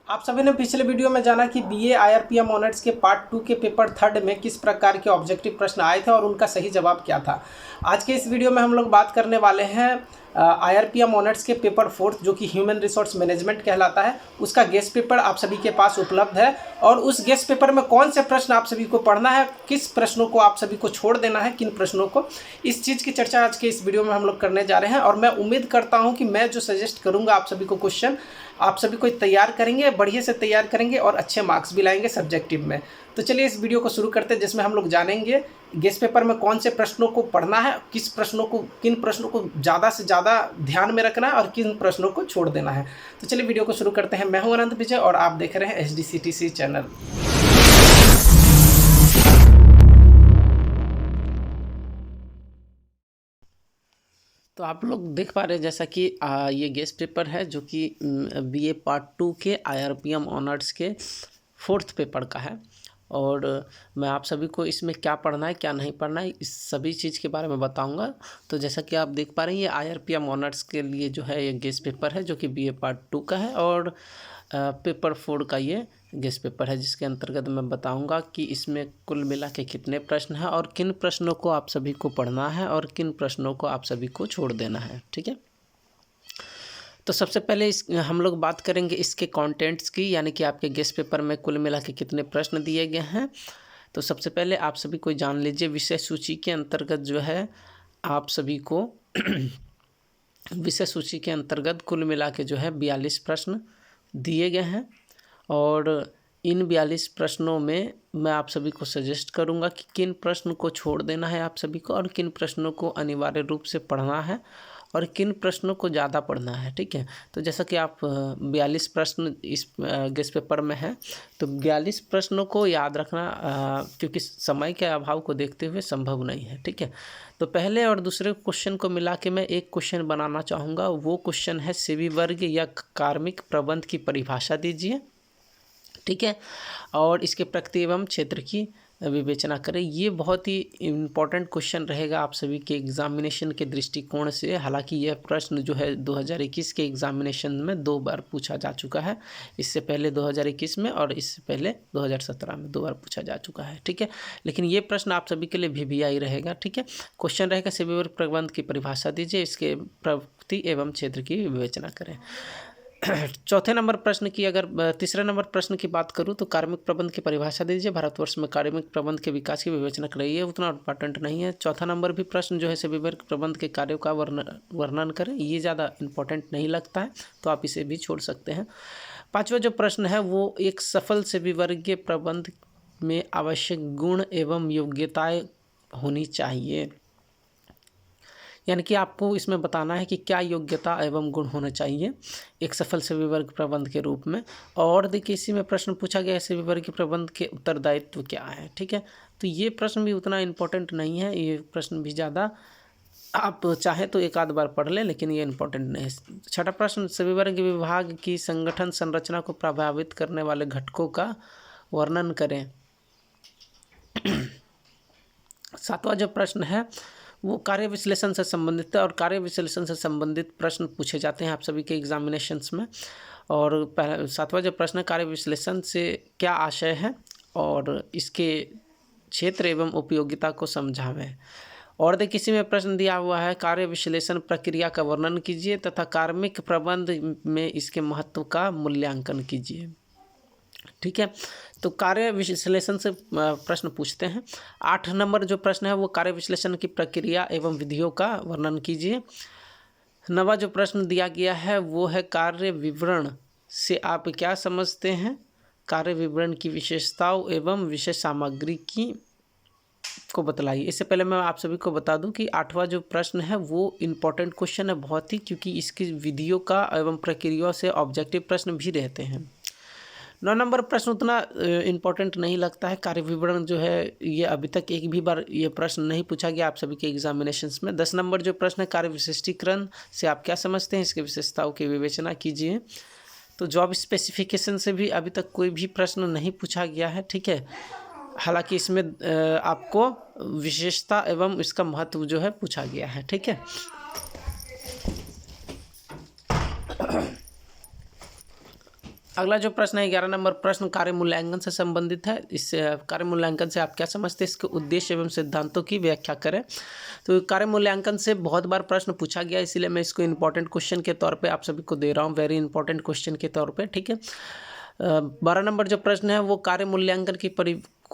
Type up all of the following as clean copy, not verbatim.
आप सभी ने पिछले वीडियो में जाना कि बीए आईआरपीएम ऑनर्स के पार्ट 2 के पेपर थर्ड में किस प्रकार के ऑब्जेक्टिव प्रश्न आए थे और उनका सही जवाब क्या था। आज के इस वीडियो में हम लोग बात करने वाले हैं आईआरपीएम ऑनर्स के पेपर फोर्थ जो कि ह्यूमन रिसोर्स मैनेजमेंट कहलाता है, उसका गेस्ट पेपर आप सभी के पास उपलब्ध है। और उस गेस्ट पेपर में कौन से प्रश्न आप सभी को पढ़ना है, किस प्रश्नों को आप सभी को छोड़ देना है, किन प्रश्नों को, इस चीज़ की चर्चा आज के इस वीडियो में हम लोग करने जा रहे हैं। और मैं उम्मीद करता हूं कि मैं जो सजेस्ट करूंगा आप सभी को क्वेश्चन, आप सभी को तैयार करेंगे, बढ़िया से तैयार करेंगे और अच्छे मार्क्स भी लाएंगे सब्जेक्टिव में। तो चलिए इस वीडियो को शुरू करते हैं, जिसमें हम लोग जानेंगे गेस्ट पेपर में कौन से प्रश्नों को पढ़ना है, किस प्रश्नों को, किन प्रश्नों को ज़्यादा से ज़्यादा ध्यान में रखना है और किन प्रश्नों को छोड़ देना है। तो चलिए वीडियो को शुरू करते हैं। मैं हूं अनंत विजय और आप देख रहे हैं HDCTC चैनल। तो आप लोग देख पा रहे हैं जैसा कि ये गेस्ट पेपर है जो कि बीए पार्ट 2 के आईआरपीएम ऑनर्स के फोर्थ पेपर का है। और मैं आप सभी को इसमें क्या पढ़ना है क्या नहीं पढ़ना है इस सभी चीज़ के बारे में बताऊंगा। तो जैसा कि आप देख पा रहे हैं ये आईआरपीएम ऑनर्स के लिए जो है ये गेस्ट पेपर है जो कि बीए पार्ट 2 का है और पेपर 4 का ये गेस्ट पेपर है, जिसके अंतर्गत मैं बताऊंगा कि इसमें कुल मिला के कितने प्रश्न हैं और किन प्रश्नों को आप सभी को पढ़ना है और किन प्रश्नों को आप सभी को छोड़ देना है। ठीक है, तो सबसे पहले हम लोग बात करेंगे इसके कंटेंट्स की, यानी कि आपके गेस्ट पेपर में कुल मिला के कितने प्रश्न दिए गए हैं। तो सबसे पहले आप सभी को जान लीजिए, विषय सूची के अंतर्गत जो है आप सभी को विषय सूची के अंतर्गत कुल मिला के जो है 42 प्रश्न दिए गए हैं। और इन 42 प्रश्नों में मैं आप सभी को सजेस्ट करूंगा कि किन प्रश्न को छोड़ देना है आप सभी को और किन प्रश्नों को अनिवार्य रूप से पढ़ना है और किन प्रश्नों को ज़्यादा पढ़ना है। ठीक है, तो जैसा कि आप 42 प्रश्न इस गेस्ट पेपर में है, तो 42 प्रश्नों को याद रखना क्योंकि समय के अभाव को देखते हुए संभव नहीं है। ठीक है, तो पहले और दूसरे क्वेश्चन को मिला के मैं एक क्वेश्चन बनाना चाहूँगा। वो क्वेश्चन है सेवी वर्ग या कार्मिक प्रबंध की परिभाषा दीजिए। ठीक है, और इसके प्रकृति एवं क्षेत्र की विवेचना करें। ये बहुत ही इम्पोर्टेंट क्वेश्चन रहेगा आप सभी के एग्जामिनेशन के दृष्टिकोण से। हालांकि यह प्रश्न जो है 2021 के एग्जामिनेशन में 2 बार पूछा जा चुका है, इससे पहले 2021 में और इससे पहले 2017 में 2 बार पूछा जा चुका है। ठीक है, लेकिन ये प्रश्न आप सभी के लिए VVI रहेगा। ठीक है, क्वेश्चन रहेगा सेवी वर्ग प्रबंध की परिभाषा दीजिए, इसके प्रकृति एवं क्षेत्र की विवेचना करें। चौथे नंबर प्रश्न की अगर तीसरे नंबर प्रश्न की बात करूं तो कार्मिक प्रबंध की परिभाषा दीजिए, भारतवर्ष में कार्मिक प्रबंध के विकास की विवेचना करें। ये उतना इम्पोर्टेंट नहीं है। चौथा नंबर भी प्रश्न जो है सेवी वर्ग प्रबंध के कार्यों का वर्णन करें, ये ज़्यादा इम्पोर्टेंट नहीं लगता है, तो आप इसे भी छोड़ सकते हैं। पाँचवा जो प्रश्न है वो एक सफल सेवी वर्गीय प्रबंध में आवश्यक गुण एवं योग्यताएँ होनी चाहिए, यानी कि आपको इसमें बताना है कि क्या योग्यता एवं गुण होना चाहिए एक सफल सेवी वर्ग प्रबंध के रूप में। और देखिए इसी में प्रश्न पूछा गया है सेवी वर्ग प्रबंध के उत्तरदायित्व क्या है। ठीक है, तो ये प्रश्न भी उतना इम्पोर्टेंट नहीं है, ये प्रश्न भी ज़्यादा आप चाहें तो एक आध बार पढ़ लें, लेकिन ये इम्पोर्टेंट नहीं है। छठा प्रश्न सेवी वर्ग विभाग की संगठन संरचना को प्रभावित करने वाले घटकों का वर्णन करें। सातवां जो प्रश्न है वो कार्य विश्लेषण से संबंधित है और कार्य विश्लेषण से संबंधित प्रश्न पूछे जाते हैं आप सभी के एग्जामिनेशंस में। और सातवां जो प्रश्न है कार्य विश्लेषण से क्या आशय है और इसके क्षेत्र एवं उपयोगिता को समझावें। और देखिए किसी में प्रश्न दिया हुआ है कार्य विश्लेषण प्रक्रिया का वर्णन कीजिए तथा कार्मिक प्रबंध में इसके महत्व का मूल्यांकन कीजिए। ठीक है, तो कार्य विश्लेषण से प्रश्न पूछते हैं। 8 नंबर जो प्रश्न है वो कार्य विश्लेषण की प्रक्रिया एवं विधियों का वर्णन कीजिए। 9वां जो प्रश्न दिया गया है वो है कार्य विवरण से आप क्या समझते हैं, कार्य विवरण की विशेषताओं एवं विषय सामग्री की को बतलाइए। इससे पहले मैं आप सभी को बता दूं कि 8वां जो प्रश्न है वो इम्पोर्टेंट क्वेश्चन है बहुत ही, क्योंकि इसकी विधियों का एवं प्रक्रियाओं से ऑब्जेक्टिव प्रश्न भी रहते हैं। 9 नंबर प्रश्न उतना इम्पोर्टेंट नहीं लगता है। कार्य विवरण जो है ये अभी तक एक भी बार ये प्रश्न नहीं पूछा गया आप सभी के एग्जामिनेशंस में। 10 नंबर जो प्रश्न है कार्य विशिष्टीकरण से आप क्या समझते हैं, इसके विशेषताओं की विवेचना कीजिए। तो जॉब स्पेसिफिकेशन से भी अभी तक कोई भी प्रश्न नहीं पूछा गया है। ठीक है, हालांकि इसमें आपको विशेषता एवं इसका महत्व जो है पूछा गया है। ठीक है, अगला जो प्रश्न है 11 नंबर प्रश्न कार्य मूल्यांकन से संबंधित है। इस कार्य मूल्यांकन से आप क्या समझते हैं, इसके उद्देश्य एवं सिद्धांतों की व्याख्या करें। तो कार्य मूल्यांकन से बहुत बार प्रश्न पूछा गया, इसीलिए मैं इसको इंपॉर्टेंट क्वेश्चन के तौर पे आप सभी को दे रहा हूँ, वेरी इंपॉर्टेंट क्वेश्चन के तौर पे, ठीक है। 12 नंबर जो प्रश्न है वो कार्य मूल्यांकन की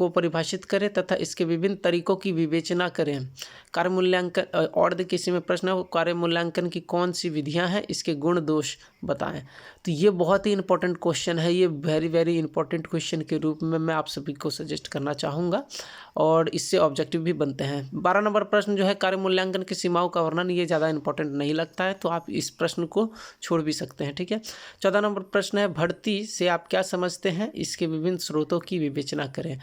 परिभाषित करें तथा इसके विभिन्न तरीकों की विवेचना करें। कार्य मूल्यांकन और देखिए इसी में प्रश्न है वो कार्य मूल्यांकन की कौन सी विधियां हैं, इसके गुण दोष बताएं। तो ये बहुत ही इंपॉर्टेंट क्वेश्चन है, ये वेरी वेरी इंपॉर्टेंट क्वेश्चन के रूप में मैं आप सभी को सजेस्ट करना चाहूँगा और इससे ऑब्जेक्टिव भी बनते हैं। 12 नंबर प्रश्न जो है कार्य मूल्यांकन की सीमाओं का वर्णन, ये ज़्यादा इंपॉर्टेंट नहीं लगता है, तो आप इस प्रश्न को छोड़ भी सकते हैं, ठीक है। 14 नंबर प्रश्न है भर्ती से आप क्या समझते हैं, इसके विभिन्न स्रोतों की विवेचना करें।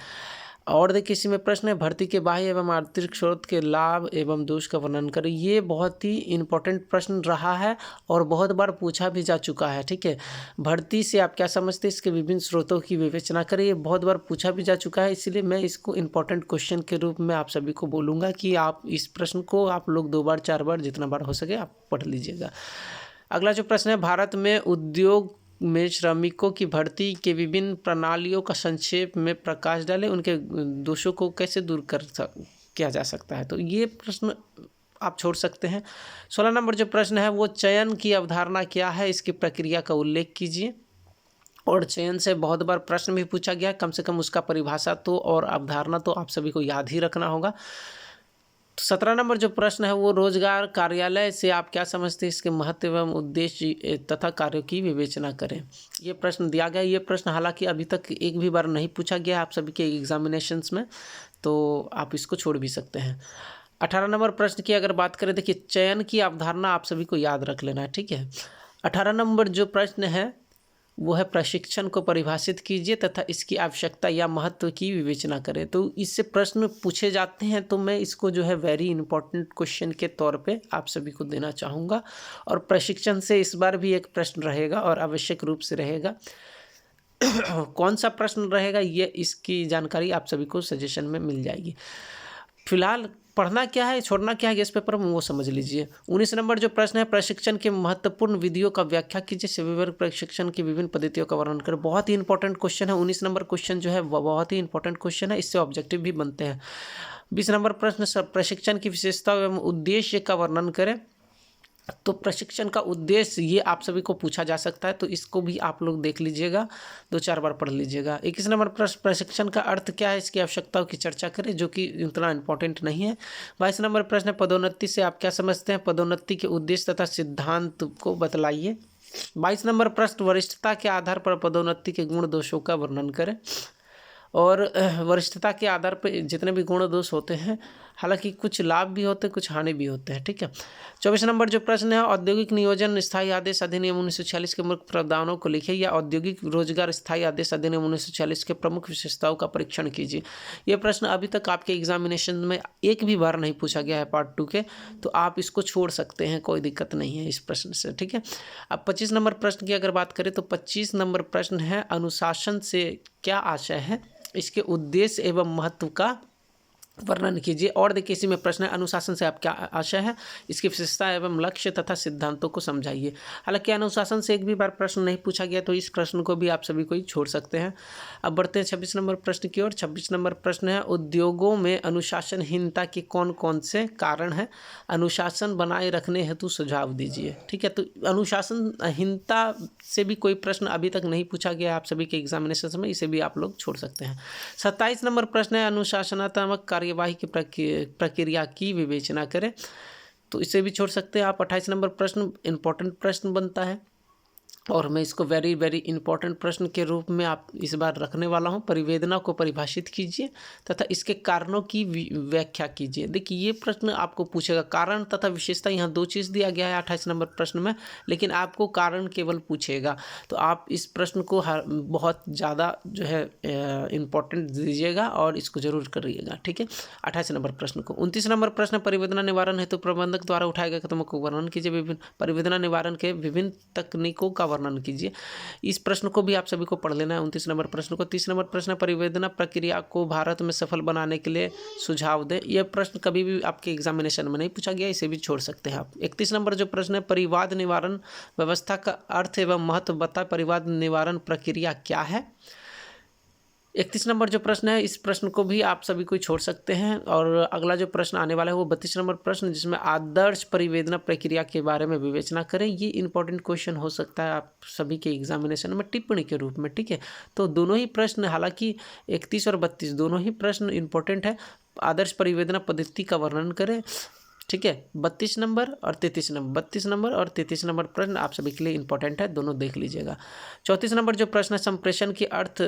और देखिए इसी में प्रश्न है भर्ती के बाह्य एवं आंतरिक स्रोत के लाभ एवं दोष का वर्णन करें। ये बहुत ही इंपॉर्टेंट प्रश्न रहा है और बहुत बार पूछा भी जा चुका है, ठीक है। भर्ती से आप क्या समझते हैं, इसके विभिन्न स्रोतों की विवेचना करें। ये बहुत बार पूछा भी जा चुका है, इसीलिए मैं इसको इंपॉर्टेंट क्वेश्चन के रूप में आप सभी को बोलूँगा कि आप इस प्रश्न को आप लोग 2 बार 4 बार जितना बार हो सके आप पढ़ लीजिएगा। अगला जो प्रश्न है भारत में उद्योग में श्रमिकों की भर्ती के विभिन्न प्रणालियों का संक्षेप में प्रकाश डालें, उनके दोषों को कैसे दूर किया जा सकता है। तो ये प्रश्न आप छोड़ सकते हैं। 16 नंबर जो प्रश्न है वो चयन की अवधारणा क्या है, इसकी प्रक्रिया का उल्लेख कीजिए। और चयन से बहुत बार प्रश्न भी पूछा गया, कम से कम उसका परिभाषा तो और अवधारणा तो आप सभी को याद ही रखना होगा। 17 नंबर जो प्रश्न है वो रोजगार कार्यालय से आप क्या समझते हैं, इसके महत्व एवं उद्देश्य तथा कार्यों की विवेचना करें। ये प्रश्न दिया गया। ये प्रश्न हालांकि अभी तक एक भी बार नहीं पूछा गया आप सभी के एग्जामिनेशंस में, तो आप इसको छोड़ भी सकते हैं। 18 नंबर प्रश्न की अगर बात करें, देखिए चयन की अवधारणा आप सभी को याद रख लेना है, ठीक है। 18 नंबर जो प्रश्न है वो है प्रशिक्षण को परिभाषित कीजिए तथा इसकी आवश्यकता या महत्व की विवेचना करें। तो इससे प्रश्न पूछे जाते हैं, तो मैं इसको जो है वेरी इंपॉर्टेंट क्वेश्चन के तौर पे आप सभी को देना चाहूँगा। और प्रशिक्षण से इस बार भी एक प्रश्न रहेगा और आवश्यक रूप से रहेगा। कौन सा प्रश्न रहेगा ये इसकी जानकारी आप सभी को सजेशन में मिल जाएगी। फिलहाल पढ़ना क्या है छोड़ना क्या है गेस्ट पेपर में वो समझ लीजिए। 19 नंबर जो प्रश्न है प्रशिक्षण के महत्वपूर्ण विधियों का व्याख्या कीजिए, सेवावर्ग प्रशिक्षण की विभिन्न पद्धतियों का वर्णन करें। बहुत ही इंपॉर्टेंट क्वेश्चन है 19 नंबर क्वेश्चन जो है बहुत ही इंपॉर्टेंट क्वेश्चन है, इससे ऑब्जेक्टिव भी बनते हैं। 20 नंबर प्रश्न प्रशिक्षण की विशेषता एवं उद्देश्य का वर्णन करें। तो प्रशिक्षण का उद्देश्य ये आप सभी को पूछा जा सकता है, तो इसको भी आप लोग देख लीजिएगा, 2-4 बार पढ़ लीजिएगा। 21 नंबर प्रश्न प्रशिक्षण का अर्थ क्या है, इसकी आवश्यकताओं की चर्चा करें, जो कि इतना इंपॉर्टेंट नहीं है। 22 नंबर प्रश्न है पदोन्नति से आप क्या समझते हैं, पदोन्नति के उद्देश्य तथा सिद्धांत को बतलाइए। 22 नंबर प्रश्न वरिष्ठता के आधार पर पदोन्नति के गुण दोषों का वर्णन करें। और वरिष्ठता के आधार पर जितने भी गुण दोष होते हैं, हालांकि कुछ लाभ भी होते हैं कुछ हानि भी होते हैं, ठीक है। 24 नंबर जो प्रश्न है औद्योगिक नियोजन स्थायी आदेश अधिनियम 1946 के मुख्य प्रावधानों को लिखिए या औद्योगिक रोजगार स्थायी आदेश अधिनियम 1946 के प्रमुख विशेषताओं का परीक्षण कीजिए। ये प्रश्न अभी तक आपके एग्जामिनेशन में एक भी बार नहीं पूछा गया है पार्ट 2 के, तो आप इसको छोड़ सकते हैं, कोई दिक्कत नहीं है इस प्रश्न से, ठीक है। अब 25 नंबर प्रश्न की अगर बात करें तो 25 नंबर प्रश्न है अनुशासन से क्या आशय है, इसके उद्देश्य एवं महत्व का वर्णन कीजिए। और देखिए इसी में प्रश्न है अनुशासन से आप क्या आशय है, इसकी विशेषता एवं लक्ष्य तथा सिद्धांतों को समझाइए। हालांकि अनुशासन से एक भी बार प्रश्न नहीं पूछा गया, तो इस प्रश्न को भी आप सभी को ही छोड़ सकते हैं। अब बढ़ते हैं 26 नंबर प्रश्न की ओर। 26 नंबर प्रश्न है उद्योगों में अनुशासनहीनता के कौन कौन से कारण हैं, अनुशासन बनाए रखने हेतु सुझाव दीजिए, ठीक है। तो अनुशासनहीनता से भी कोई प्रश्न अभी तक नहीं पूछा गया आप सभी के एग्जामिनेशन में, इसे भी आप लोग छोड़ सकते हैं। 27 नंबर प्रश्न है अनुशासनात्मक कार्यवाही की प्रक्रिया की विवेचना करें, तो इसे भी छोड़ सकते हैं आप। 28 नंबर प्रश्न इंपॉर्टेंट प्रश्न बनता है और मैं इसको वेरी वेरी इंपॉर्टेंट प्रश्न के रूप में आप इस बार रखने वाला हूं। परिवेदना को परिभाषित कीजिए तथा इसके कारणों की व्याख्या कीजिए। देखिए ये प्रश्न आपको पूछेगा, कारण तथा विशेषता, यहाँ 2 चीज़ दिया गया है 28 नंबर प्रश्न में, लेकिन आपको कारण केवल पूछेगा, तो आप इस प्रश्न को बहुत ज़्यादा जो है इम्पोर्टेंट दीजिएगा और इसको जरूर करिएगा, ठीक है। 28 नंबर प्रश्न को। 29 नंबर प्रश्न परिवेदना निवारण हेतु प्रबंधक द्वारा उठाए गए कदमों को वर्णन कीजिए। विभिन्न परिवेदना निवारण के विभिन्न तकनीकों का वर्णन वर्णन कीजिए। इस प्रश्न को भी आप सभी को पढ़ लेना है। 29 नंबर प्रश्न को। 30 नंबर प्रश्न, परिवेदना प्रक्रिया को भारत में सफल बनाने के लिए सुझाव दें। यह प्रश्न कभी भी आपके एग्जामिनेशन में नहीं पूछा गया, इसे भी छोड़ सकते हैं आप। 31 नंबर जो प्रश्न है, परिवाद निवारण व्यवस्था का अर्थ एवं महत्व बताएं। परिवाद निवारण प्रक्रिया क्या है। 31 नंबर जो प्रश्न है, इस प्रश्न को भी आप सभी को छोड़ सकते हैं। और अगला जो प्रश्न आने वाला है वो 32 नंबर प्रश्न, जिसमें आदर्श परिवेदना प्रक्रिया के बारे में विवेचना करें। ये इंपॉर्टेंट क्वेश्चन हो सकता है आप सभी के एग्जामिनेशन में टिप्पणी के रूप में, ठीक है। तो दोनों ही प्रश्न, हालांकि 31 और 32 दोनों ही प्रश्न इंपॉर्टेंट है। आदर्श परिवेदना पद्धति का वर्णन करें, ठीक है। 32 नंबर और 33 नंबर, 32 नंबर और 33 नंबर प्रश्न आप सभी के लिए इंपॉर्टेंट है, दोनों देख लीजिएगा। 34 नंबर जो प्रश्न है, संप्रेषण की अर्थ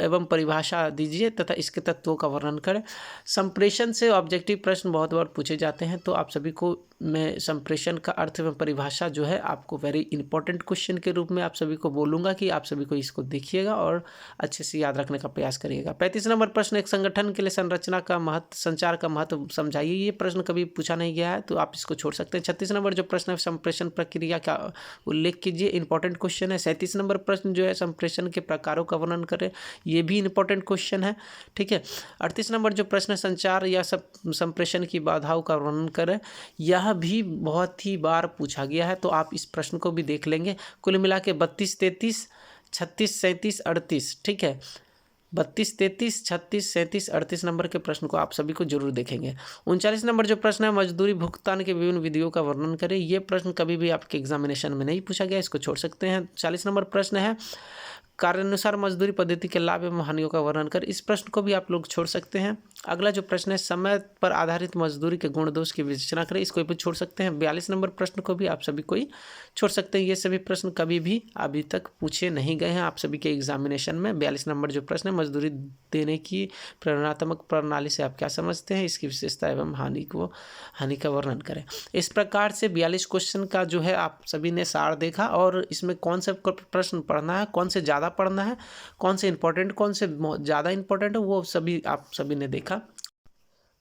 एवं परिभाषा दीजिए तथा इसके तत्वों का वर्णन करें। संप्रेषण से ऑब्जेक्टिव प्रश्न बहुत बार पूछे जाते हैं, तो आप सभी को मैं संप्रेषण का अर्थ एवं परिभाषा जो है आपको वेरी इंपॉर्टेंट क्वेश्चन के रूप में आप सभी को बोलूँगा कि आप सभी को इसको देखिएगा और अच्छे से याद रखने का प्रयास करिएगा। 35 नंबर प्रश्न, एक संगठन के लिए संरचना का महत्व, संचार का महत्व समझाइए। ये प्रश्न कभी पूछा नहीं गया है, तो आप इसको छोड़ सकते हैं। 36 नंबर जो प्रश्न है, संप्रेषण प्रक्रिया का उल्लेख कीजिए। इंपॉर्टेंट क्वेश्चन है। 37 नंबर प्रश्न जो है, संप्रेषण के प्रकारों का वर्णन करें। ये भी इंपॉर्टेंट क्वेश्चन है, ठीक है। 38 नंबर जो प्रश्न है, संचार या संप्रेषण की बाधाओं का वर्णन करें। यह भी बहुत ही बार पूछा गया है, तो आप इस प्रश्न को भी देख लेंगे। कुल मिला के 32, 33, 36, 37, 38, ठीक है। 32, 33, 36, 37, 38 नंबर के प्रश्न को आप सभी को जरूर देखेंगे। 39 नंबर जो प्रश्न है, मजदूरी भुगतान के विभिन्न विधियों का वर्णन करें। ये प्रश्न कभी भी आपके एग्जामिनेशन में नहीं पूछा गया, इसको छोड़ सकते हैं। 40 नंबर प्रश्न है, कार्यानुसार मजदूरी पद्धति के लाभ एवं हानियों का वर्णन कर। इस प्रश्न को भी आप लोग छोड़ सकते हैं। अगला जो प्रश्न है, समय पर आधारित मजदूरी के गुण दोष की विवेचना करें। इसको भी छोड़ सकते हैं। 42 नंबर प्रश्न को भी आप सभी को ही छोड़ सकते हैं। ये सभी प्रश्न कभी भी अभी तक पूछे नहीं गए हैं आप सभी के एग्जामिनेशन में। 42 नंबर जो प्रश्न है, मजदूरी देने की प्रेरणात्मक प्रणाली से आप क्या समझते हैं, इसकी विशेषता एवं हानि का वर्णन करें। इस प्रकार से 42 क्वेश्चन का जो है आप सभी ने सार देखा, और इसमें कौन से प्रश्न पढ़ना है, कौन से ज़्यादा पढ़ना है, कौन से इंपॉर्टेंट, कौन से ज़्यादा इंपॉर्टेंट है, वो सभी आप सभी ने देखा।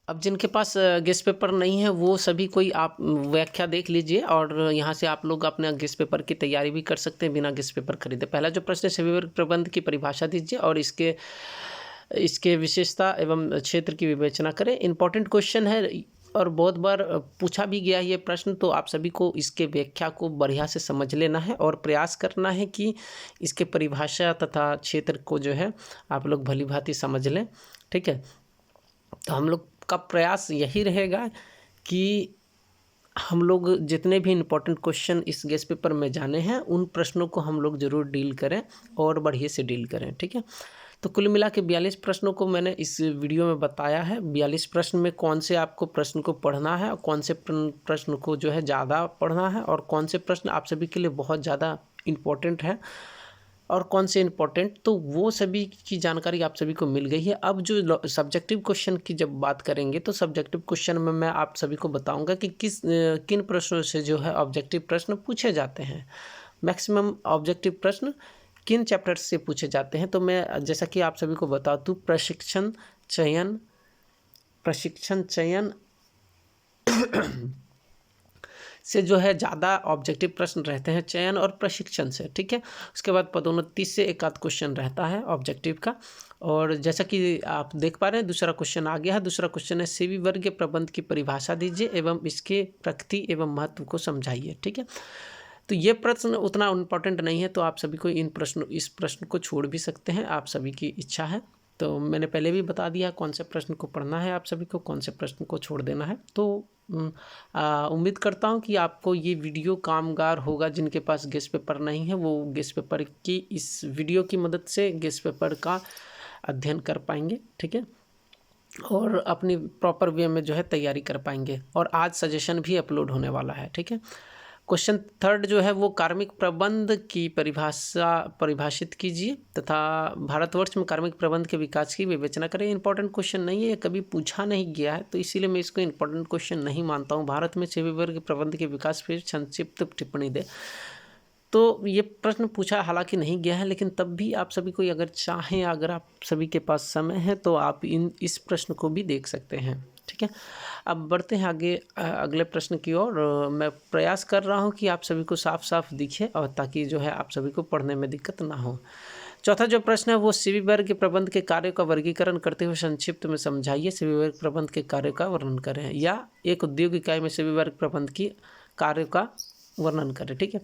अब जिनके पास गेस्ट पेपर नहीं है, वो सभी कोई आप व्याख्या देख लीजिए, और यहाँ से आप लोग अपने गेस्ट पेपर की तैयारी भी कर सकते हैं बिना गेस्ट पेपर खरीदे। पहला जो प्रश्न है, सेवी वर्ग प्रबंध की परिभाषा दीजिए और इसके विशेषता एवं क्षेत्र की विवेचना करें। इंपॉर्टेंट क्वेश्चन है और बहुत बार पूछा भी गया है ये प्रश्न, तो आप सभी को इसके व्याख्या को बढ़िया से समझ लेना है और प्रयास करना है कि इसके परिभाषा तथा क्षेत्र को जो है आप लोग भली भांति समझ लें, ठीक है। तो हम लोग का प्रयास यही रहेगा कि हम लोग जितने भी इम्पोर्टेंट क्वेश्चन इस गेस्ट पेपर में जाने हैं, उन प्रश्नों को हम लोग ज़रूर डील करें और बढ़िया से डील करें, ठीक है। तो कुल मिला के 42 प्रश्नों को मैंने इस वीडियो में बताया है। 42 प्रश्न में कौन से आपको प्रश्न को पढ़ना है और कौन से प्रश्न को जो है ज़्यादा पढ़ना है, और कौन से प्रश्न आप सभी के लिए बहुत ज़्यादा इम्पोर्टेंट है और कौन से इम्पोर्टेंट, तो वो सभी की जानकारी आप सभी को मिल गई है। अब जो सब्जेक्टिव क्वेश्चन की जब बात करेंगे, तो सब्जेक्टिव क्वेश्चन में मैं आप सभी को बताऊंगा कि किन प्रश्नों से जो है ऑब्जेक्टिव प्रश्न पूछे जाते हैं। मैक्सिमम ऑब्जेक्टिव प्रश्न किन चैप्टर्स से पूछे जाते हैं, तो मैं जैसा कि आप सभी को बता दूं, प्रशिक्षण चयन से जो है ज़्यादा ऑब्जेक्टिव प्रश्न रहते हैं, चयन और प्रशिक्षण से, ठीक है। उसके बाद पदोन्नति से एक आध क्वेश्चन रहता है ऑब्जेक्टिव का। और जैसा कि आप देख पा रहे हैं, दूसरा क्वेश्चन आ गया है। दूसरा क्वेश्चन है, सेवी वर्ग प्रबंध की परिभाषा दीजिए एवं इसके प्रकृति एवं महत्व को समझाइए, ठीक है। तो ये प्रश्न उतना इम्पोर्टेंट नहीं है, तो आप सभी को इस प्रश्न को छोड़ भी सकते हैं, आप सभी की इच्छा है। तो मैंने पहले भी बता दिया कौन से प्रश्न को पढ़ना है आप सभी को, कौन से प्रश्न को छोड़ देना है। तो उम्मीद करता हूँ कि आपको ये वीडियो कामगार होगा। जिनके पास गेस्ट पेपर नहीं है, वो गेस्ट पेपर की इस वीडियो की मदद से गेस्ट पेपर का अध्ययन कर पाएंगे, ठीक है, और अपनी प्रॉपर वे में जो है तैयारी कर पाएंगे। और आज सजेशन भी अपलोड होने वाला है, ठीक है। क्वेश्चन थर्ड जो है वो कार्मिक प्रबंध की परिभाषित कीजिए तथा भारतवर्ष में कार्मिक प्रबंध के विकास की विवेचना करें। इंपॉर्टेंट क्वेश्चन नहीं है, ये कभी पूछा नहीं गया है, तो इसीलिए मैं इसको इंपॉर्टेंट क्वेश्चन नहीं मानता हूँ। भारत में सेवी वर्ग प्रबंध के विकास पर संक्षिप्त टिप्पणी दे, तो ये प्रश्न पूछा हालांकि नहीं गया है, लेकिन तब भी आप सभी को अगर चाहें, अगर आप सभी के पास समय है, तो आप इस प्रश्न को भी देख सकते हैं, ठीक है। ठीक है। अब बढ़ते हैं आगे अगले प्रश्न की ओर। मैं प्रयास कर रहा हूँ कि आप सभी को साफ साफ दिखे और ताकि जो है आप सभी को पढ़ने में दिक्कत ना हो। चौथा जो प्रश्न है वो सेबी वर्ग के प्रबंध के कार्यों का वर्गीकरण करते हुए संक्षिप्त में समझाइए। सेबी वर्ग प्रबंध के कार्यों का वर्णन करें, या एक उद्योग इकाई में सेबी वर्ग प्रबंध की कार्यों का वर्णन करें। ठीक है,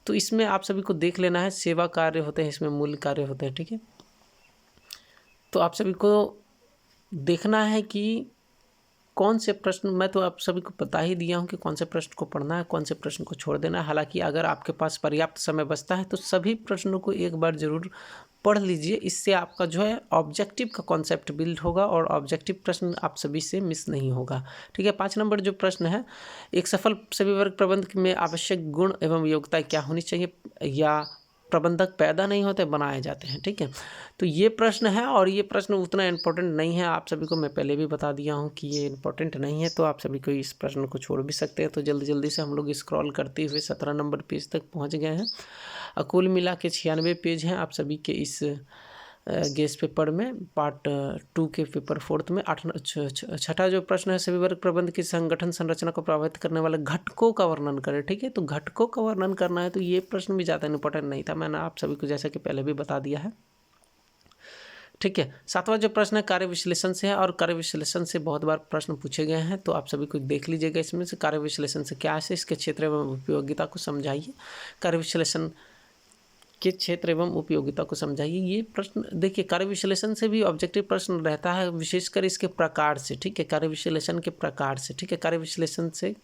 तो इसमें आप सभी को देख लेना है, सेवा कार्य होते हैं, इसमें मूल्य कार्य होते हैं। ठीक है, तो आप सभी को देखना है कि कौन से प्रश्न, मैं तो आप सभी को बता ही दिया हूं कि कौन से प्रश्न को पढ़ना है, कौन से प्रश्न को छोड़ देना है। हालांकि अगर आपके पास पर्याप्त समय बचता है तो सभी प्रश्नों को एक बार जरूर पढ़ लीजिए। इससे आपका जो है ऑब्जेक्टिव का कॉन्सेप्ट बिल्ड होगा और ऑब्जेक्टिव प्रश्न आप सभी से मिस नहीं होगा। ठीक है, 5 नंबर जो प्रश्न है, एक सफल सभी वर्ग प्रबंध में आवश्यक गुण एवं योग्यता क्या होनी चाहिए, या प्रबंधक पैदा नहीं होते बनाए जाते हैं। ठीक है, तो ये प्रश्न है और ये प्रश्न उतना इम्पोर्टेंट नहीं है। आप सभी को मैं पहले भी बता दिया हूँ कि ये इम्पोर्टेंट नहीं है, तो आप सभी को इस प्रश्न को छोड़ भी सकते हैं। तो जल्दी जल्दी से हम लोग स्क्रॉल करते हुए 17 नंबर पेज तक पहुँच गए हैं। कुल मिला के 96 पेज हैं आप सभी के इस गेस्ट पेपर में, पार्ट 2 के पेपर 4 में। छठा जो प्रश्न है, सभी वर्ग प्रबंध की संगठन संरचना को प्रभावित करने वाले घटकों का वर्णन करें। ठीक है, तो घटकों का वर्णन करना है, तो ये प्रश्न भी ज़्यादा इंपॉर्टेंट नहीं था, मैंने आप सभी को जैसा कि पहले भी बता दिया है। ठीक है, 7वां जो प्रश्न है कार्य विश्लेषण से है, और कार्य विश्लेषण से बहुत बार प्रश्न पूछे गए हैं, तो आप सभी को देख लीजिएगा इसमें से कार्य विश्लेषण से क्या है, इसके क्षेत्र एवं उपयोगिता को समझाइए। कार्य विश्लेषण के क्षेत्र एवं उपयोगिता को समझाइए। ये प्रश्न देखिए, कार्य विश्लेषण से भी ऑब्जेक्टिव प्रश्न रहता है, विशेषकर इसके प्रकार से। ठीक है, कार्य विश्लेषण के प्रकार से। ठीक है, कार्य विश्लेषण से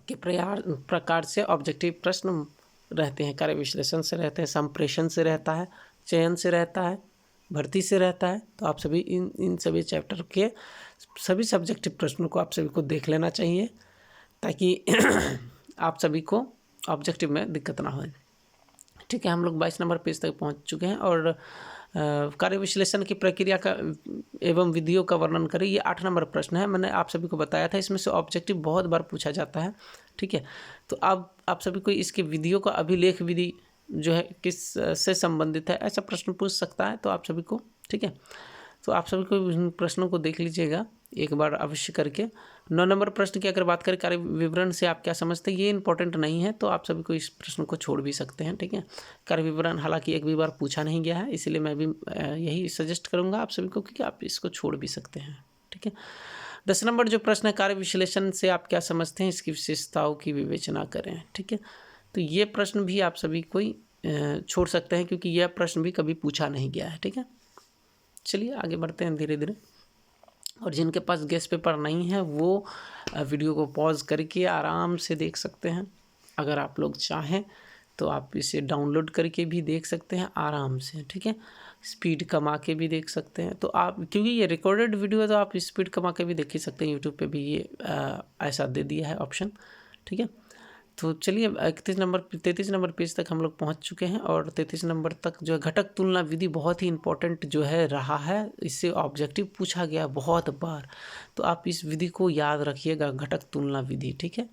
के प्रकार से ऑब्जेक्टिव प्रश्न रहते हैं। कार्य विश्लेषण से रहते हैं, संप्रेषण से रहता है, चयन से रहता है, भर्ती से रहता है। तो आप सभी इन सभी चैप्टर के सभी सब्जेक्टिव प्रश्नों को आप सभी को देख लेना चाहिए, ताकि आप सभी को ऑब्जेक्टिव में दिक्कत ना हो। ठीक है, हम लोग 22 नंबर पेज तक पहुंच चुके हैं। और कार्य विश्लेषण की प्रक्रिया का एवं विधियों का वर्णन करें, ये 8 नंबर प्रश्न है। मैंने आप सभी को बताया था इसमें से ऑब्जेक्टिव बहुत बार पूछा जाता है। ठीक है, तो अब आप सभी को इसके विधियों का अभिलेख विधि जो है किस से संबंधित है, ऐसा प्रश्न पूछ सकता है, तो आप सभी को। ठीक है, तो आप सभी को इन प्रश्नों को देख लीजिएगा एक बार अवश्य करके। 9 नंबर प्रश्न की अगर बात करें, कार्य विवरण से आप क्या समझते हैं, ये इंपॉर्टेंट नहीं है, तो आप सभी को इस प्रश्न को छोड़ भी सकते हैं। ठीक है, कार्य विवरण हालांकि एक भी बार पूछा नहीं गया है, इसलिए मैं भी यही सजेस्ट करूंगा आप सभी को कि आप इसको छोड़ भी सकते हैं। ठीक है, 10 नंबर जो प्रश्न है, कार्य विश्लेषण से आप क्या समझते हैं, इसकी विशेषताओं की विवेचना करें। ठीक है, तो ये प्रश्न भी आप सभी कोई छोड़ सकते हैं, क्योंकि यह प्रश्न भी कभी पूछा नहीं गया है। ठीक है, चलिए आगे बढ़ते हैं धीरे धीरे। और जिनके पास गेस्ट पेपर नहीं है वो वीडियो को पॉज करके आराम से देख सकते हैं। अगर आप लोग चाहें तो आप इसे डाउनलोड करके भी देख सकते हैं आराम से। ठीक है, स्पीड कमा के भी देख सकते हैं। तो आप, क्योंकि ये रिकॉर्डेड वीडियो है, तो आप स्पीड कमा के भी देख ही सकते हैं। यूट्यूब पे भी ये ऐसा दे दिया है ऑप्शन। ठीक है, तो चलिए 33 नंबर पेज तक हम लोग पहुंच चुके हैं। और 33 नंबर तक जो है घटक तुलना विधि बहुत ही इंपॉर्टेंट जो है रहा है, इससे ऑब्जेक्टिव पूछा गया बहुत बार, तो आप इस विधि को याद रखिएगा, घटक तुलना विधि। ठीक है,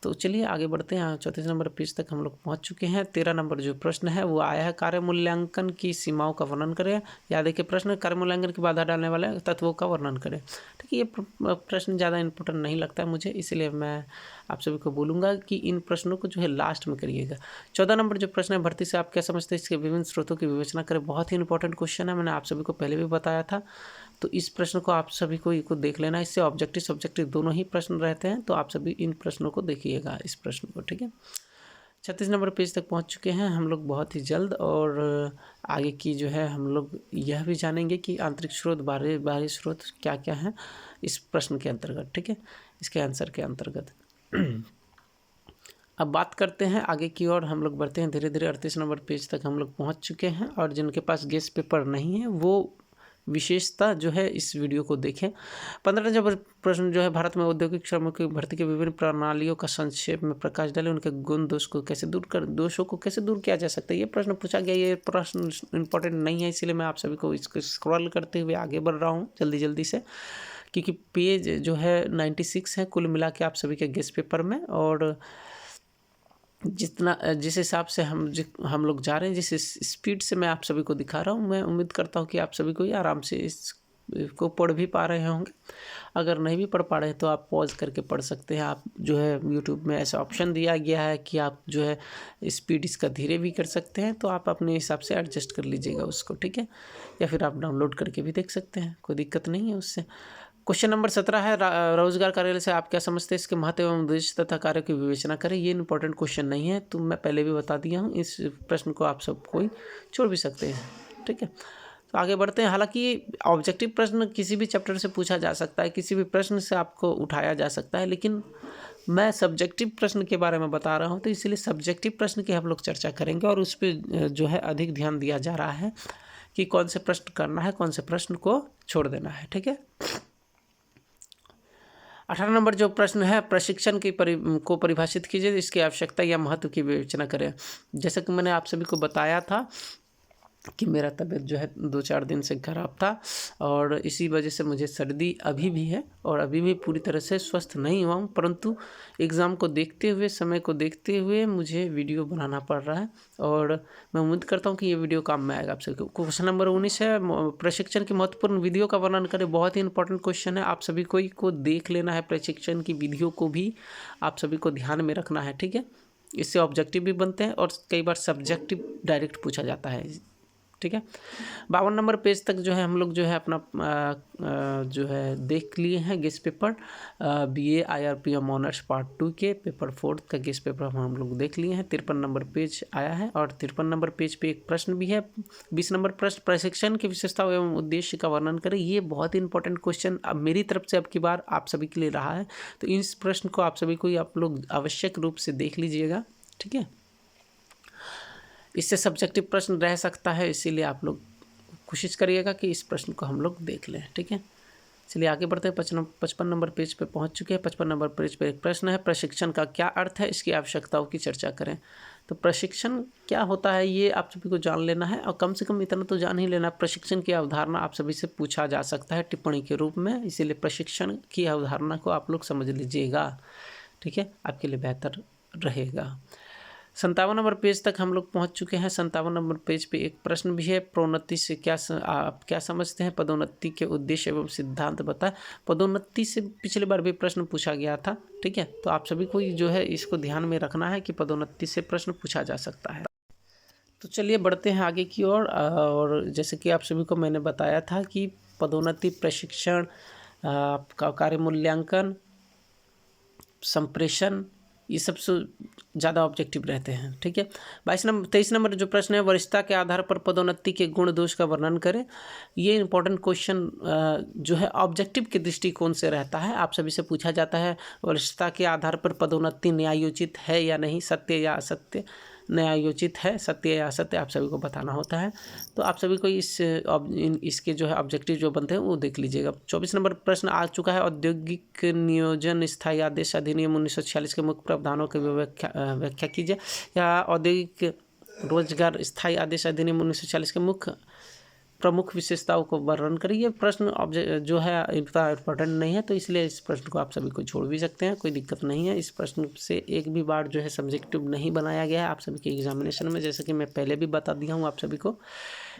तो चलिए आगे बढ़ते हैं। 34 नंबर पेज तक हम लोग पहुंच चुके हैं। 13 नंबर जो प्रश्न है वो आया है, कार्य मूल्यांकन की सीमाओं का वर्णन करें। याद है कि प्रश्न, कार्य मूल्यांकन की बाधा डालने वाले तत्वों का वर्णन करें। ठीक है, ये प्रश्न ज़्यादा इंपॉर्टेंट नहीं लगता है मुझे, इसलिए मैं आप सभी को बोलूँगा कि इन प्रश्नों को जो है लास्ट में करिएगा। 14 नंबर जो प्रश्न है, भर्ती से आप क्या समझते हैं, इसके विभिन्न स्रोतों की विवेचना करें। बहुत ही इंपॉर्टेंट क्वेश्चन है, मैंने आप सभी को पहले भी बताया था, तो इस प्रश्न को आप सभी को देख लेना। इससे ऑब्जेक्टिव सब्जेक्टिव दोनों ही प्रश्न रहते हैं, तो आप सभी इन प्रश्नों को देखिएगा, इस प्रश्न को। ठीक है, 36 नंबर पेज तक पहुंच चुके हैं हम लोग बहुत ही जल्द। और आगे की जो है हम लोग यह भी जानेंगे कि आंतरिक स्रोत बाहरी स्रोत क्या क्या है इस प्रश्न के अंतर्गत। ठीक है, इसके आंसर के अंतर्गत। अब बात करते हैं आगे की ओर, हम लोग बढ़ते हैं धीरे धीरे। 38 नंबर पेज तक हम लोग पहुंच चुके हैं। और जिनके पास गेस्ट पेपर नहीं है वो विशेषता जो है इस वीडियो को देखें। 15 नंबर प्रश्न जो है, भारत में औद्योगिक श्रमिकों की भर्ती की विभिन्न प्रणालियों का संक्षेप में प्रकाश डालें। उनके गुण दोषों को कैसे दूर किया जा सकता है, ये प्रश्न पूछा गया। ये प्रश्न इंपॉर्टेंट नहीं है, इसीलिए मैं आप सभी को इसको स्क्रॉल करते हुए आगे बढ़ रहा हूँ जल्दी जल्दी से, क्योंकि पेज जो है 96 है कुल मिला के आप सभी के गेस्ट पेपर में। और जिस हिसाब से हम लोग जा रहे हैं, जिस स्पीड से मैं आप सभी को दिखा रहा हूँ, मैं उम्मीद करता हूँ कि आप सभी को ये आराम से इस को पढ़ भी पा रहे होंगे। अगर नहीं भी पढ़ पा रहे तो आप पॉज करके पढ़ सकते हैं। आप जो है यूट्यूब में ऐसा ऑप्शन दिया गया है कि आप जो है स्पीड इसका धीरे भी कर सकते हैं, तो आप अपने हिसाब से एडजस्ट कर लीजिएगा उसको, ठीक है। या फिर आप डाउनलोड करके भी देख सकते हैं, कोई दिक्कत नहीं है उससे। क्वेश्चन नंबर 17 है, रोजगार कार्यालय से आप क्या समझते हैं, इसके महत्व एवं उद्देश्य तथा कार्य की विवेचना करें। ये इंपॉर्टेंट क्वेश्चन नहीं है, तो मैं पहले भी बता दिया हूँ। इस प्रश्न को आप सब कोई छोड़ भी सकते हैं, ठीक है। तो आगे बढ़ते हैं। हालांकि ऑब्जेक्टिव प्रश्न किसी भी चैप्टर से पूछा जा सकता है, किसी भी प्रश्न से आपको उठाया जा सकता है, लेकिन मैं सब्जेक्टिव प्रश्न के बारे में बता रहा हूँ, तो इसलिए सब्जेक्टिव प्रश्न की हम लोग चर्चा करेंगे और उस पर जो है अधिक ध्यान दिया जा रहा है कि कौन से प्रश्न करना है, कौन से प्रश्न को छोड़ देना है, ठीक है। 18 नंबर जो प्रश्न है, प्रशिक्षण की को परिभाषित कीजिए, इसकी आवश्यकता या महत्व की विवेचना करें। जैसा कि मैंने आप सभी को बताया था कि मेरा तबीयत जो है 2-4 दिन से ख़राब था और इसी वजह से मुझे सर्दी अभी भी है और अभी भी पूरी तरह से स्वस्थ नहीं हुआ हूँ, परंतु एग्ज़ाम को देखते हुए, समय को देखते हुए मुझे वीडियो बनाना पड़ रहा है और मैं उम्मीद करता हूँ कि ये वीडियो काम में आएगा आप सभी को। क्वेश्चन नंबर 19 है, प्रशिक्षण की महत्वपूर्ण विधियों का वर्णन करें। बहुत ही इंपॉर्टेंट क्वेश्चन है, आप सभी को देख लेना है। प्रशिक्षण की विधियों को भी आप सभी को ध्यान में रखना है, ठीक है। इससे ऑब्जेक्टिव भी बनते हैं और कई बार सब्जेक्टिव डायरेक्ट पूछा जाता है, ठीक है। 52 नंबर पेज तक जो है हम लोग जो है अपना जो है देख लिए हैं guest paper BA IRPM honours part 2 के पेपर 4 का गेस्ट पेपर हम लोग देख लिए हैं। 53 नंबर पेज आया है और 53 नंबर पेज पे एक प्रश्न भी है। 20 नंबर प्रश्न, प्रशिक्षण की विशेषता एवं उद्देश्य का वर्णन करें। ये बहुत ही इंपॉर्टेंट क्वेश्चन अब मेरी तरफ से अब की बार आप सभी के लिए रहा है, तो इस प्रश्न को आप सभी को आप लोग आवश्यक रूप से देख लीजिएगा, ठीक है। इससे सब्जेक्टिव प्रश्न रह सकता है, इसीलिए आप लोग कोशिश करिएगा कि इस प्रश्न को हम लोग देख लें, ठीक है। चलिए आगे बढ़ते हैं। 55 नंबर पेज पे पहुंच चुके हैं। 55 नंबर पेज पे एक प्रश्न है, प्रशिक्षण का क्या अर्थ है, इसकी आवश्यकताओं की चर्चा करें। तो प्रशिक्षण क्या होता है ये आप सभी को जान लेना है और कम से कम इतना तो जान ही लेना। प्रशिक्षण की अवधारणा आप सभी से पूछा जा सकता है टिप्पणी के रूप में, इसीलिए प्रशिक्षण की अवधारणा को आप लोग समझ लीजिएगा, ठीक है, आपके लिए बेहतर रहेगा। 57 नंबर पेज तक हम लोग पहुंच चुके हैं। 57 नंबर पेज पे एक प्रश्न भी है, प्रोन्नति से आप क्या समझते हैं, पदोन्नति के उद्देश्य एवं सिद्धांत बताएं। पदोन्नति से पिछली बार भी प्रश्न पूछा गया था, ठीक है, तो आप सभी को जो है इसको ध्यान में रखना है कि पदोन्नति से प्रश्न पूछा जा सकता है। तो चलिए बढ़ते हैं आगे की ओर। और जैसे कि आप सभी को मैंने बताया था कि पदोन्नति, प्रशिक्षण, आपका कार्य मूल्यांकन, संप्रेषण, ये सबसे ज़्यादा ऑब्जेक्टिव रहते हैं, ठीक है। 23 नंबर जो प्रश्न है, वरिष्ठता के आधार पर पदोन्नति के गुण दोष का वर्णन करें। ये इंपॉर्टेंट क्वेश्चन जो है ऑब्जेक्टिव के दृष्टिकोण से रहता है। आप सभी से पूछा जाता है वरिष्ठता के आधार पर पदोन्नति न्यायोचित है या नहीं, सत्य या असत्य, न्यायोचित है, सत्य या असत्य, आप सभी को बताना होता है। तो आप सभी को इसके जो है ऑब्जेक्टिव जो बनते हैं वो देख लीजिएगा। 24 नंबर प्रश्न आ चुका है, औद्योगिक नियोजन स्थायी आदेश अधिनियम 1946 के मुख्य प्रावधानों की व्याख्या कीजिए। या औद्योगिक रोजगार स्थायी आदेश अधिनियम 1946 के प्रमुख विशेषताओं को वर्णन करें। ये प्रश्न जो है इतना इम्पोर्टेंट नहीं है, तो इसलिए इस प्रश्न को आप सभी को छोड़ भी सकते हैं, कोई दिक्कत नहीं है। इस प्रश्न से एक भी बार जो है सब्जेक्टिव नहीं बनाया गया है आप सभी के एग्जामिनेशन में, जैसे कि मैं पहले भी बता दिया हूँ आप सभी को,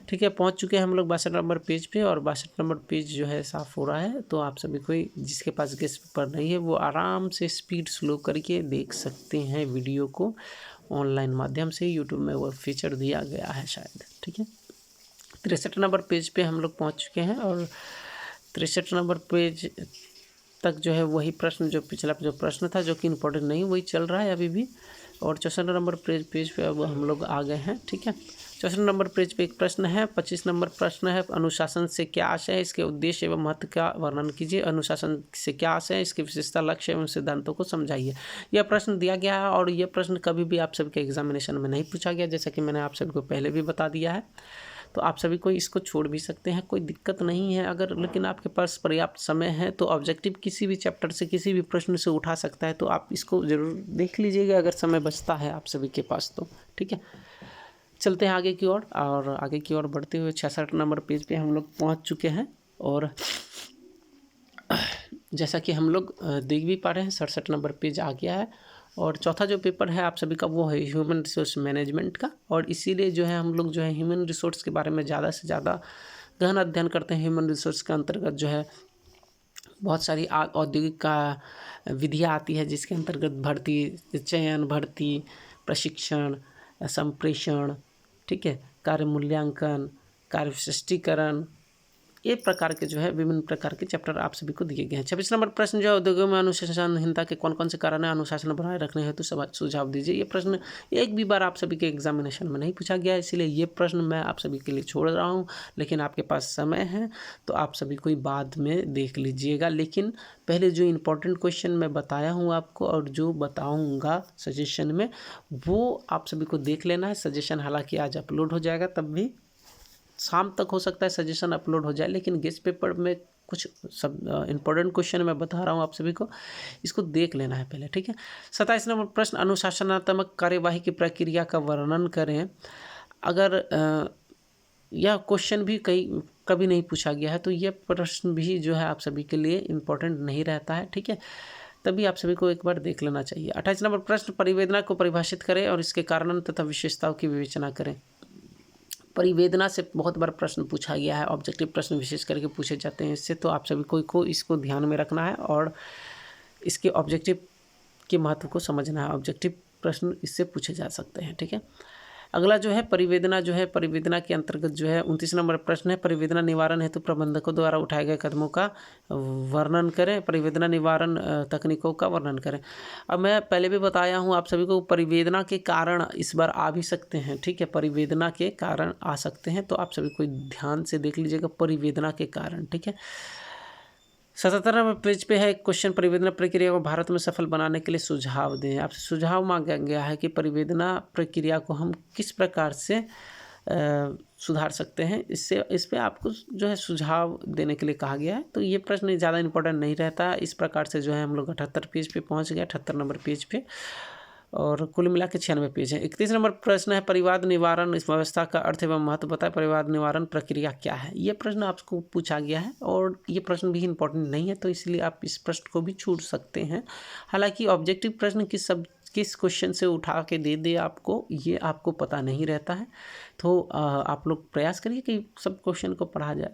ठीक है। पहुँच चुके हैं हम लोग 62 नंबर पेज पे और 62 नंबर पेज जो है साफ़ हो रहा है, तो आप सभी को जिसके पास गेस्ट पेपर नहीं है वो आराम से स्पीड स्लो करके देख सकते हैं वीडियो को ऑनलाइन माध्यम से। यूट्यूब में वो फीचर दिया गया है शायद, ठीक है। 63 नंबर पेज पे हम लोग पहुंच चुके हैं और 63 नंबर पेज तक जो है वही प्रश्न जो पिछला जो प्रश्न था जो कि इम्पोर्टेंट नहीं, वही चल रहा है अभी भी। और 64 नंबर पेज पे अब हम लोग आ गए हैं, ठीक है। 64 नंबर पेज पे एक प्रश्न है। 25 नंबर प्रश्न है, अनुशासन से क्या आशय है, इसके उद्देश्य एवं महत्व का वर्णन कीजिए। अनुशासन से क्या आशय है, इसकी विशेषता, लक्ष्य एवं सिद्धांतों को समझाइए। यह प्रश्न दिया गया है और यह प्रश्न कभी भी आप सभी के एग्जामिनेशन में नहीं पूछा गया, जैसा कि मैंने आप सभी को पहले भी बता दिया है। तो आप सभी को इसको छोड़ भी सकते हैं, कोई दिक्कत नहीं है अगर, लेकिन आपके पास पर्याप्त समय है तो ऑब्जेक्टिव किसी भी चैप्टर से किसी भी प्रश्न से उठा सकता है, तो आप इसको ज़रूर देख लीजिएगा अगर समय बचता है आप सभी के पास तो, ठीक है। चलते हैं आगे की ओर और आगे की ओर बढ़ते हुए 66 नंबर पेज पे हम लोग पहुंच चुके हैं और जैसा कि हम लोग देख भी पा रहे हैं 67 नंबर पेज आ गया है। और चौथा जो पेपर है आप सभी का वो है ह्यूमन रिसोर्स मैनेजमेंट का, और इसीलिए जो है हम लोग जो है ह्यूमन रिसोर्स के बारे में ज़्यादा से ज़्यादा गहन अध्ययन करते हैं ह्यूमन रिसोर्स के अंतर्गत जो है बहुत सारी औद्योगिक का विधियाँ आती है, जिसके अंतर्गत भर्ती, चयन, भर्ती, प्रशिक्षण, संप्रेषण, ठीक है, कार्य मूल्यांकन, कार्य विशिष्टीकरण, ये प्रकार के जो है विभिन्न प्रकार के चैप्टर आप सभी को दिए गए हैं। 26 नंबर प्रश्न जो है उद्योगों में अनुशासनहीनता के कौन कौन से कारण है, अनुशासन बनाए रखने हेतु सुझाव दीजिए। ये प्रश्न एक भी बार आप सभी के एग्जामिनेशन में नहीं पूछा गया, इसीलिए ये प्रश्न मैं आप सभी के लिए छोड़ रहा हूँ, लेकिन आपके पास समय है तो आप सभी को बाद में देख लीजिएगा। लेकिन पहले जो इम्पोर्टेंट क्वेश्चन मैं बताया हूँ आपको और जो बताऊँगा सजेशन में, वो आप सभी को देख लेना है। सजेशन हालाँकि आज अपलोड हो जाएगा, तब भी शाम तक हो सकता है सजेशन अपलोड हो जाए, लेकिन गेस्ट पेपर में कुछ सब इम्पोर्टेंट क्वेश्चन मैं बता रहा हूँ आप सभी को, इसको देख लेना है पहले, ठीक है। 27 नंबर प्रश्न, अनुशासनात्मक कार्यवाही की प्रक्रिया का वर्णन करें। अगर यह क्वेश्चन भी कभी नहीं पूछा गया है तो यह प्रश्न भी जो है आप सभी के लिए इम्पोर्टेंट नहीं रहता है, ठीक है, तभी आप सभी को एक बार देख लेना चाहिए। 28 नंबर प्रश्न, परिवेदना को परिभाषित करें और इसके कारण तथा विशेषताओं की विवेचना करें। परिवेदना से बहुत बार प्रश्न पूछा गया है, ऑब्जेक्टिव प्रश्न विशेष करके पूछे जाते हैं इससे, तो आप सभी को इसको ध्यान में रखना है और इसके ऑब्जेक्टिव के महत्व को समझना है। ऑब्जेक्टिव प्रश्न इससे पूछे जा सकते हैं, ठीक है। अगला जो है परिवेदना, जो है परिवेदना के अंतर्गत जो है 29 नंबर प्रश्न है, परिवेदना निवारण हेतु प्रबंधकों द्वारा उठाए गए कदमों का वर्णन करें। परिवेदना निवारण तकनीकों का वर्णन करें। अब मैं पहले भी बताया हूँ आप सभी को, परिवेदना के कारण इस बार आ भी सकते हैं, ठीक है, परिवेदना के कारण आ सकते हैं, तो आप सभी को ध्यान से देख लीजिएगा परिवेदना के कारण, ठीक है। 77 नंबर पेज पे है क्वेश्चन, परिवेदना प्रक्रिया को भारत में सफल बनाने के लिए सुझाव दें। आपसे सुझाव मांगा गया है कि परिवेदना प्रक्रिया को हम किस प्रकार से सुधार सकते हैं, इस पे आपको जो है सुझाव देने के लिए कहा गया है। तो ये प्रश्न ज़्यादा इंपॉर्टेंट नहीं रहता। इस प्रकार से जो है हम लोग 78 पेज पे पहुंच गए, 78 नंबर पेज पे, और कुल मिला के 96 पेज है। 31 नंबर प्रश्न है, परिवाद निवारण इस व्यवस्था का अर्थ एवं महत्व बताएं। परिवाद निवारण प्रक्रिया क्या है? ये प्रश्न आपको पूछा गया है और ये प्रश्न भी इम्पोर्टेंट नहीं है, तो इसलिए आप इस प्रश्न को भी छूट सकते हैं। हालांकि ऑब्जेक्टिव प्रश्न किस क्वेश्चन से उठा के दे दे आपको, ये आपको पता नहीं रहता है, तो आप लोग प्रयास करिए कि सब क्वेश्चन को पढ़ा जाए,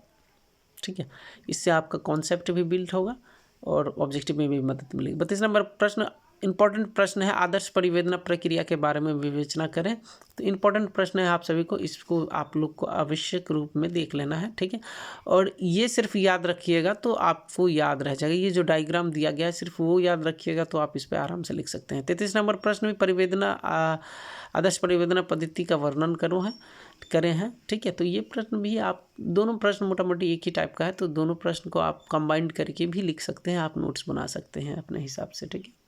ठीक है। इससे आपका कॉन्सेप्ट भी बिल्ड होगा और ऑब्जेक्टिव में भी मदद मिलेगी। 32 नंबर प्रश्न इंपॉर्टेंट प्रश्न है, आदर्श परिवेदना प्रक्रिया के बारे में विवेचना करें। तो इंपॉर्टेंट प्रश्न है आप सभी को, इसको आप लोग को आवश्यक रूप में देख लेना है, ठीक है। और ये सिर्फ याद रखिएगा तो आपको याद रह जाएगा, ये जो डायग्राम दिया गया है सिर्फ वो याद रखिएगा तो आप इस पर आराम से लिख सकते हैं। 33 नंबर प्रश्न में परिवेदना आदर्श परिवेदना पद्धति का वर्णन करें हैं, ठीक है। तो ये प्रश्न भी आप, दोनों प्रश्न मोटा मोटी एक ही टाइप का है, तो दोनों प्रश्न को आप कंबाइंड करके भी लिख सकते हैं, आप नोट्स बना सकते हैं अपने हिसाब से, ठीक है।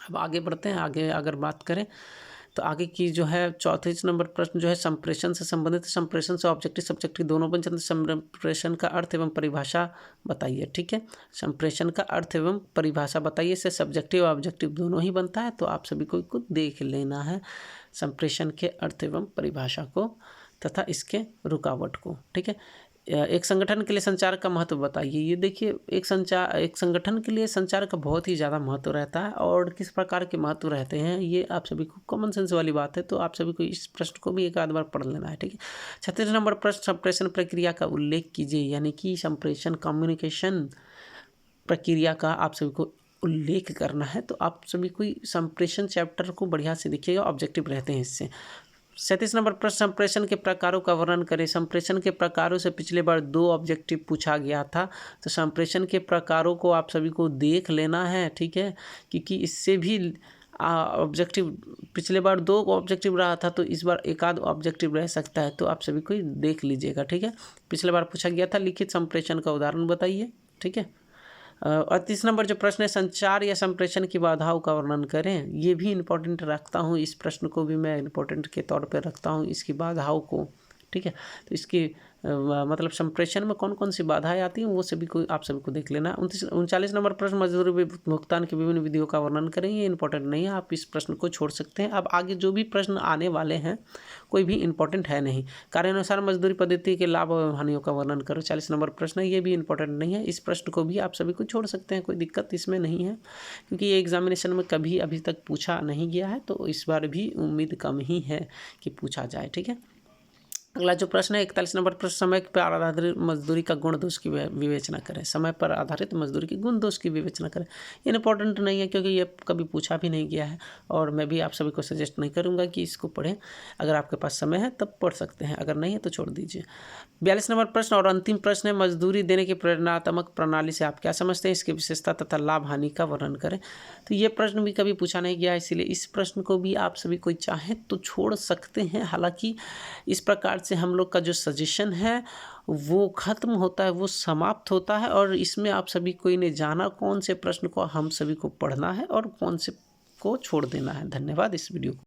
अब आगे बढ़ते हैं। आगे अगर बात करें तो आगे की जो है 34 नंबर प्रश्न जो है संप्रेषण से संबंधित, संप्रेषण से ऑब्जेक्टिव सब्जेक्टिव दोनों बन जाते हैं। संप्रेषण का अर्थ एवं परिभाषा बताइए, ठीक है। संप्रेषण का अर्थ एवं परिभाषा बताइए, इससे सब्जेक्टिव और ऑब्जेक्टिव दोनों ही बनता है, तो आप सभी को देख लेना है संप्रेषण के अर्थ एवं परिभाषा को तथा इसके रुकावट को, ठीक है। एक संगठन के लिए संचार का महत्व बताइए। ये देखिए, एक संगठन के लिए संचार का बहुत ही ज़्यादा महत्व रहता है, और किस प्रकार के महत्व रहते हैं ये आप सभी को कॉमन सेंस वाली बात है, तो आप सभी को इस प्रश्न को भी एक आध बार पढ़ लेना है, ठीक है। 36 नंबर प्रश्न, संप्रेषण प्रक्रिया का उल्लेख कीजिए, यानी कि संप्रेषण कम्युनिकेशन प्रक्रिया का आप सभी को उल्लेख करना है। तो आप सभी को संप्रेषण चैप्टर को बढ़िया से देखिएगा, ऑब्जेक्टिव रहते हैं इससे। 37 नंबर प्रश्न, संप्रेषण के प्रकारों का वर्णन करें। संप्रेषण के प्रकारों से पिछले बार 2 ऑब्जेक्टिव पूछा गया था, तो संप्रेषण के प्रकारों को आप सभी को देख लेना है, ठीक है, क्योंकि इससे भी ऑब्जेक्टिव, पिछले बार 2 ऑब्जेक्टिव रहा था, तो इस बार एक आध ऑब्जेक्टिव रह सकता है, तो आप सभी को देख लीजिएगा, ठीक है। पिछले बार पूछा गया था, लिखित संप्रेषण का उदाहरण बताइए, ठीक है। 38 नंबर जो प्रश्न है, संचार या संप्रेषण की बाधाओं का वर्णन करें। ये भी इम्पोर्टेंट रखता हूँ, इस प्रश्न को भी मैं इम्पोर्टेंट के तौर पे रखता हूँ, इसकी बाधाओं को, ठीक है। तो इसकी मतलब संप्रेषण में कौन कौन सी बाधाएं आती हैं वो सभी को आप सभी को देख लेना। 39 नंबर प्रश्न, मजदूरी भुगतान की विभिन्न विधियों का वर्णन करें। ये इंपॉर्टेंट नहीं है, आप इस प्रश्न को छोड़ सकते हैं। अब आगे जो भी प्रश्न आने वाले हैं कोई भी इंपॉर्टेंट है नहीं। कार्यानुसार मजदूरी पद्धति के लाभ और हानियों का वर्णन करो, 40 नंबर प्रश्न है, ये भी इंपॉर्टेंट नहीं है। इस प्रश्न को भी आप सभी को छोड़ सकते हैं, कोई दिक्कत इसमें नहीं है, क्योंकि ये एग्जामिनेशन में कभी अभी तक पूछा नहीं गया है, तो इस बार भी उम्मीद कम ही है कि पूछा जाए, ठीक है। अगला जो प्रश्न है 41 नंबर प्रश्न, समय पर आधारित मजदूरी का गुण दोष की विवेचना करें। समय पर आधारित मजदूरी की गुण दोष की विवेचना करें। ये इंपॉर्टेंट नहीं है क्योंकि ये कभी पूछा भी नहीं गया है और मैं भी आप सभी को सजेस्ट नहीं करूँगा कि इसको पढ़ें। अगर आपके पास समय है तब पढ़ सकते हैं, अगर नहीं है तो छोड़ दीजिए। 42 नंबर प्रश्न और अंतिम प्रश्न है, मजदूरी देने की प्रेरणात्मक प्रणाली से आप क्या समझते हैं, इसकी विशेषता तथा लाभ हानि का वर्णन करें। तो ये प्रश्न भी कभी पूछा नहीं गया है, इसीलिए इस प्रश्न को भी आप सभी कोई चाहे तो छोड़ सकते हैं। हालांकि इस प्रकार से हम लोग का जो सजेशन है वो ख़त्म होता है, वो समाप्त होता है और इसमें आप सभी कोई ने जाना कौन से प्रश्न को हम सभी को पढ़ना है और कौन से को छोड़ देना है। धन्यवाद इस वीडियो को।